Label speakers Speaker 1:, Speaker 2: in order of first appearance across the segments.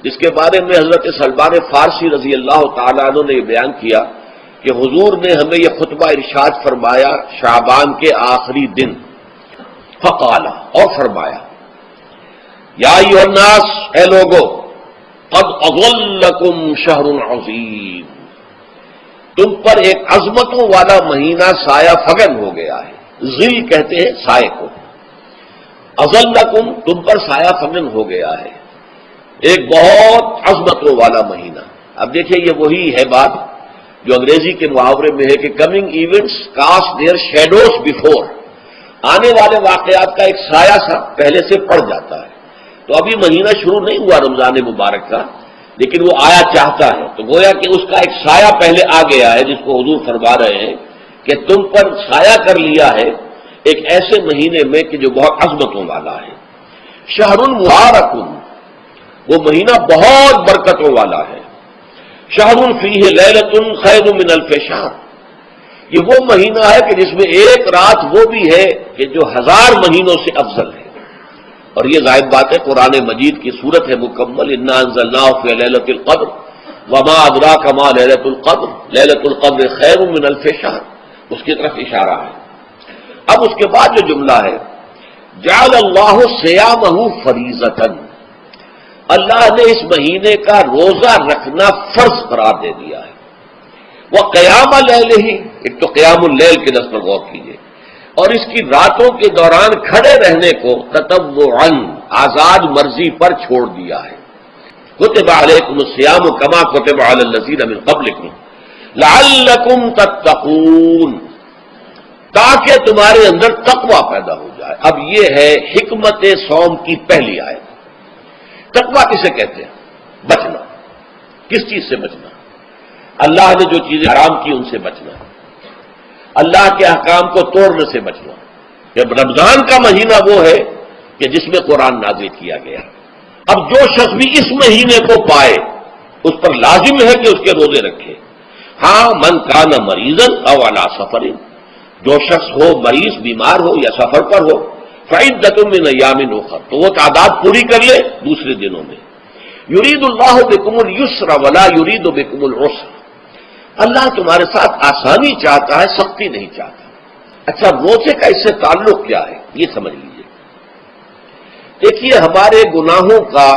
Speaker 1: جس کے بارے میں حضرت سلمان فارسی رضی اللہ تعالیٰ عنہ نے یہ بیان کیا کہ حضور نے ہمیں یہ خطبہ ارشاد فرمایا شعبان کے آخری دن، فقال، اور فرمایا یا ایھا الناس، اے لوگو، قد اظلکم شہر عظیم، تم پر ایک عظمتوں والا مہینہ سایہ فگن ہو گیا ہے۔ ظل کہتے ہیں سائے کو، اظلکم تم پر سایہ فگن ہو گیا ہے، ایک بہت عظمتوں والا مہینہ۔ اب دیکھیں یہ وہی ہے بات جو انگریزی کے محاورے میں ہے کہ coming events cast their shadows before, آنے والے واقعات کا ایک سایہ سا پہلے سے پڑ جاتا ہے۔ تو ابھی مہینہ شروع نہیں ہوا رمضان مبارک کا، لیکن وہ آیا چاہتا ہے، تو گویا کہ اس کا ایک سایہ پہلے آ گیا ہے، جس کو حضور فرما رہے ہیں کہ تم پر سایہ کر لیا ہے ایک ایسے مہینے میں کہ جو بہت عظمتوں والا ہے۔ شہر مبارک، وہ مہینہ بہت برکتوں والا ہے۔ شہر فیہ لیلۃ خیر من الف شہر، یہ وہ مہینہ ہے کہ جس میں ایک رات وہ بھی ہے کہ جو 1000 مہینوں سے افضل ہے۔ اور یہ ظاہر بات ہے قرآن مجید کی صورت ہے مکمل، انا انزلناہ فی لیلۃ القدر وما ادراک ما لیلۃ القدر لیلۃ القدر خیر من الف شہر، اس کی طرف اشارہ ہے۔ اب اس کے بعد جو جملہ ہے جعل اللہ صیامہ فریضۃ، اللہ نے اس مہینے کا روزہ رکھنا فرض قرار دے دیا ہے۔ وہ قیام اللیل ہی، ایک تو قیام اللیل کے لفظ پر غور کیجیے، اور اس کی راتوں کے دوران کھڑے رہنے کو تطوعاً آزاد مرضی پر چھوڑ دیا ہے۔ کتب علیکم الصیام کما کتب علی الذین من قبلکم لعلکم تتقون، تاکہ تمہارے اندر تقوی پیدا ہو جائے۔ اب یہ ہے حکمت صوم کی پہلی آیت۔ تقوی کسے کہتے ہیں؟ بچنا۔ کس چیز سے بچنا؟ اللہ نے جو چیزیں حرام کی ان سے بچنا، اللہ کے احکام کو توڑنے سے بچنا۔ جب رمضان کا مہینہ وہ ہے کہ جس میں قرآن نازل کیا گیا، اب جو شخص بھی اس مہینے کو پائے اس پر لازم ہے کہ اس کے روزے رکھے۔ ہاں من کان مریضا او علی سفر، جو شخص ہو مریض، بیمار ہو یا سفر پر ہو، فعدۃ من ایام اخر، تو وہ تعداد پوری کر لے دوسرے دنوں میں۔ یرید اللہ بکم اليسر ولا یرید بکم العسر، اللہ تمہارے ساتھ آسانی چاہتا ہے، سختی نہیں چاہتا۔ اچھا روزے کا اس سے تعلق کیا ہے یہ سمجھ لیجیے۔ دیکھیے ہمارے گناہوں کا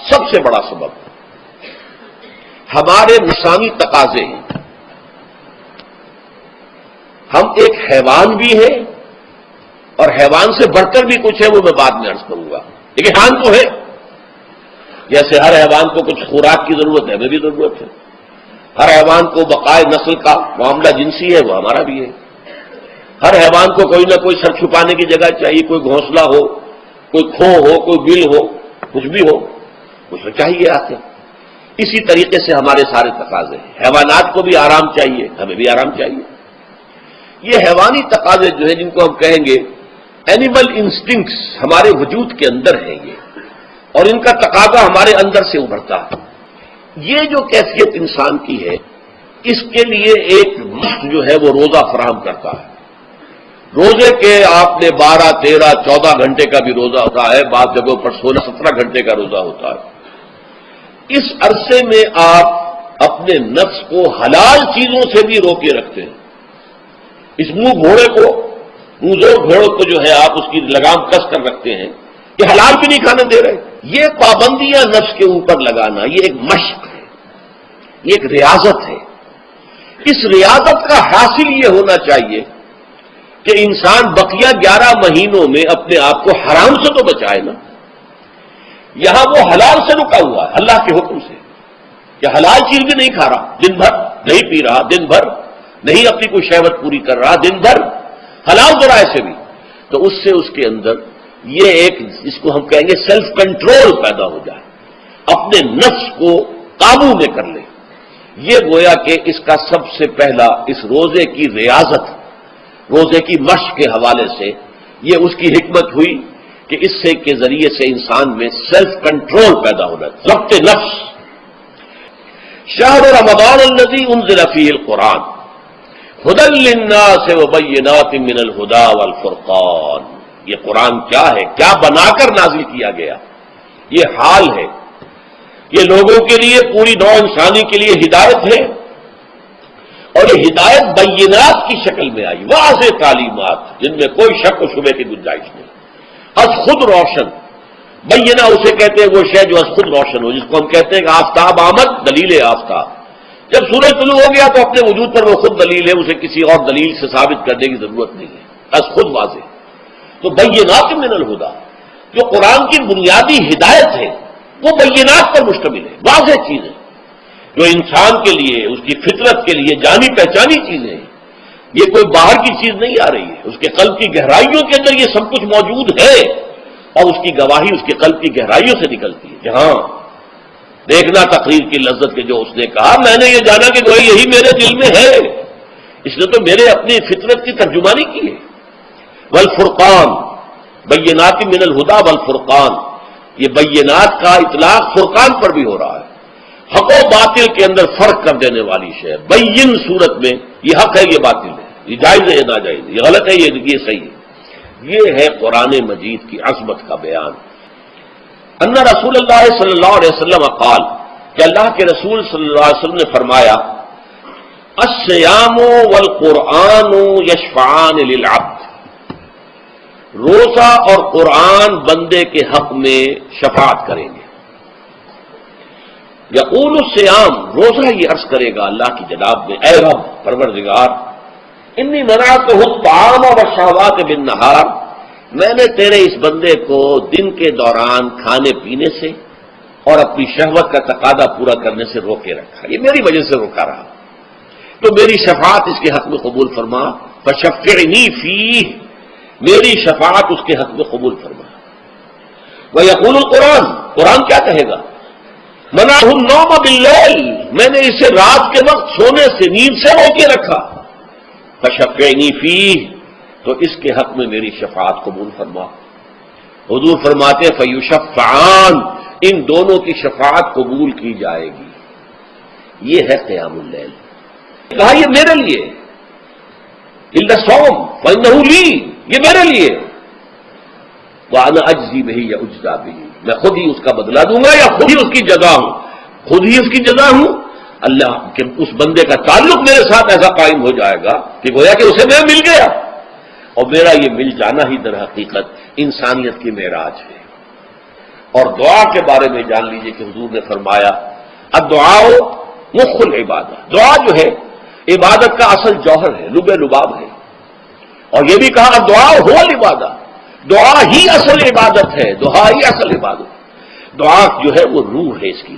Speaker 1: سب سے بڑا سبب ہمارے نفسانی تقاضے ہیں۔ ہم ایک حیوان بھی ہیں اور حیوان سے بڑھ کر بھی کچھ ہے، وہ میں بعد میں عرض کروں گا، لیکن حیوان تو ہے۔ جیسے ہر حیوان کو کچھ خوراک کی ضرورت ہے، ہمیں بھی ضرورت ہے۔ ہر حیوان کو بقائے نسل کا معاملہ جنسی ہے، وہ ہمارا بھی ہے۔ ہر حیوان کو کوئی نہ کوئی سر چھپانے کی جگہ چاہیے، کوئی گھونسلہ ہو، کوئی کھو ہو، کوئی بل ہو، کچھ بھی ہو، کچھ چاہیے آتے۔ اسی طریقے سے ہمارے سارے تقاضے ہیں۔ حیوانات کو بھی آرام چاہیے، ہمیں بھی آرام چاہیے۔ یہ حیوانی تقاضے جو ہیں، جن کو ہم کہیں گے اینیمل انسٹنکٹس، ہمارے وجود کے اندر ہیں یہ، اور ان کا تقاضا ہمارے اندر سے ابھرتا ہے۔ یہ جو کیفیت انسان کی ہے، اس کے لیے ایک مشق جو ہے وہ روزہ فراہم کرتا ہے۔ روزے کے آپ نے 12، 13، 14 گھنٹے کا بھی روزہ ہوتا ہے، بعض جگہوں پر 16، 17 گھنٹے کا روزہ ہوتا ہے۔ اس عرصے میں آپ اپنے نفس کو حلال چیزوں سے بھی روکے رکھتے ہیں۔ اس منہ گھوڑے کو، منہ زور گھوڑے کو جو ہے آپ اس کی لگام کس کر رکھتے ہیں کہ حلال بھی نہیں کھانے دے رہے۔ یہ پابندیاں نفس کے اوپر لگانا، یہ ایک مشق ہے، یہ ایک ریاضت ہے۔ اس ریاضت کا حاصل یہ ہونا چاہیے کہ انسان بقیہ 11 مہینوں میں اپنے آپ کو حرام سے تو بچائے نا۔ یہاں وہ حلال سے رکا ہوا ہے اللہ کے حکم سے، کہ حلال چیز بھی نہیں کھا رہا، دن بھر نہیں پی رہا، دن بھر نہیں اپنی کوئی شہوت پوری کر رہا، دن بھر حلال ذرائع سے بھی، تو اس سے اس کے اندر یہ ایک جس کو ہم کہیں گے سیلف کنٹرول پیدا ہو جائے، اپنے نفس کو قابو میں کر لے۔ یہ گویا کہ اس کا سب سے پہلا اس روزے کی ریاضت، روزے کی مشق کے حوالے سے یہ اس کی حکمت ہوئی کہ اس سے کے ذریعے سے انسان میں سیلف کنٹرول پیدا ہو رہا ہے، ضبط نفس۔ شہر رمضان الذی انزل فیہ القرآن ھدی للناس وبینات من الھدی والفرقان، یہ قرآن کیا ہے، کیا بنا کر نازل کیا گیا؟ یہ حال ہے یہ لوگوں کے لیے، پوری نوع انسانی کے لیے ہدایت ہے، اور یہ ہدایت بینات کی شکل میں آئی، واضح تعلیمات جن میں کوئی شک و شبے کی گنجائش نہیں، از خود روشن۔ بینہ اسے کہتے ہیں وہ شے جو از خود روشن ہو، جس کو ہم کہتے ہیں کہ آفتاب آمد، دلیل آفتاب۔ جب سورج طلوع ہو گیا تو اپنے وجود پر وہ خود دلیل ہے، اسے کسی اور دلیل سے ثابت کرنے کی ضرورت نہیں ہے، از خود واضح۔ تو بینات من الہدیٰ، جو قرآن کی بنیادی ہدایت ہے وہ بینات پر مشتمل ہے، واضح چیزیں جو انسان کے لیے، اس کی فطرت کے لیے جانی پہچانی چیزیں ہیں۔ یہ کوئی باہر کی چیز نہیں آ رہی ہے، اس کے قلب کی گہرائیوں کے اندر یہ سب کچھ موجود ہے، اور اس کی گواہی اس کے قلب کی گہرائیوں سے نکلتی ہے۔ جہاں دیکھنا تقریر کی لذت کے جو اس نے کہا، میں نے یہ جانا کہ گویا یہی میرے دل میں ہے، اس نے تو میرے اپنی فطرت کی ترجمانی کی ہے۔ والفرقان، بینات من الہدیٰ والفرقان، یہ بینات کا اطلاق فرقان پر بھی ہو رہا ہے، حق و باطل کے اندر فرق کر دینے والی شے۔ بین صورت میں یہ حق ہے، یہ باطل ہے، یہ جائز ہے، یہ ناجائز ہے، یہ غلط ہے، یہ صحیح ہے۔ یہ ہے قرآن مجید کی عظمت کا بیان۔ ان رسول اللہ صلی اللہ علیہ وسلم قال، کہ اللہ کے رسول صلی اللہ علیہ وسلم نے فرمایا، الصیام والقرآن یشفعان للعبد، روزہ اور قرآن بندے کے حق میں شفاعت کریں گے۔ یقول الصیام، روزہ یہ عرض کرے گا اللہ کی جناب میں، اے رب پروردگار، انی منعتہ الطعام والشہوات بالنہار، میں نے تیرے اس بندے کو دن کے دوران کھانے پینے سے اور اپنی شہوت کا تقاضا پورا کرنے سے روکے رکھا، یہ میری وجہ سے روکا رہا، تو میری شفاعت اس کے حق میں قبول فرما، فشفعنی فیہ، میری شفاعت اس کے حق میں قبول فرما۔ ویقول القرآن، قرآن کیا کہے گا، منعہ النوم باللیل، میں نے اسے رات کے وقت سونے سے، نیند سے روکے رکھا، فشفعنی فیہ، تو اس کے حق میں میری شفاعت قبول فرما۔ حضور فرماتے فیشفعان، ان دونوں کی شفاعت قبول کی جائے گی۔ یہ ہے قیام اللیل۔ کہا یہ میرے لیے، الا الصوم فانہ لی، یہ میرے لیے، وانا اجزی بہ یا اجزا بہ، میں خود ہی اس کا بدلہ دوں گا یا خود ہی اس کی جزا ہوں، خود ہی اس کی جزا ہوں۔ اللہ کہ اس بندے کا تعلق میرے ساتھ ایسا قائم ہو جائے گا کہ گویا کہ اسے میں مل گیا، اور میرا یہ مل جانا ہی در حقیقت انسانیت کی معراج ہے۔ اور دعا کے بارے میں جان لیجئے کہ حضور نے فرمایا، الدعاء مخ العبادہ، دعا جو ہے عبادت کا اصل جوہر ہے، لب لباب ہے، اور یہ بھی کہا الدعاء هو العبادہ، دعا ہی اصل عبادت ہے، دعا ہی اصل عبادت، دعا جو ہے وہ روح ہے اس کی۔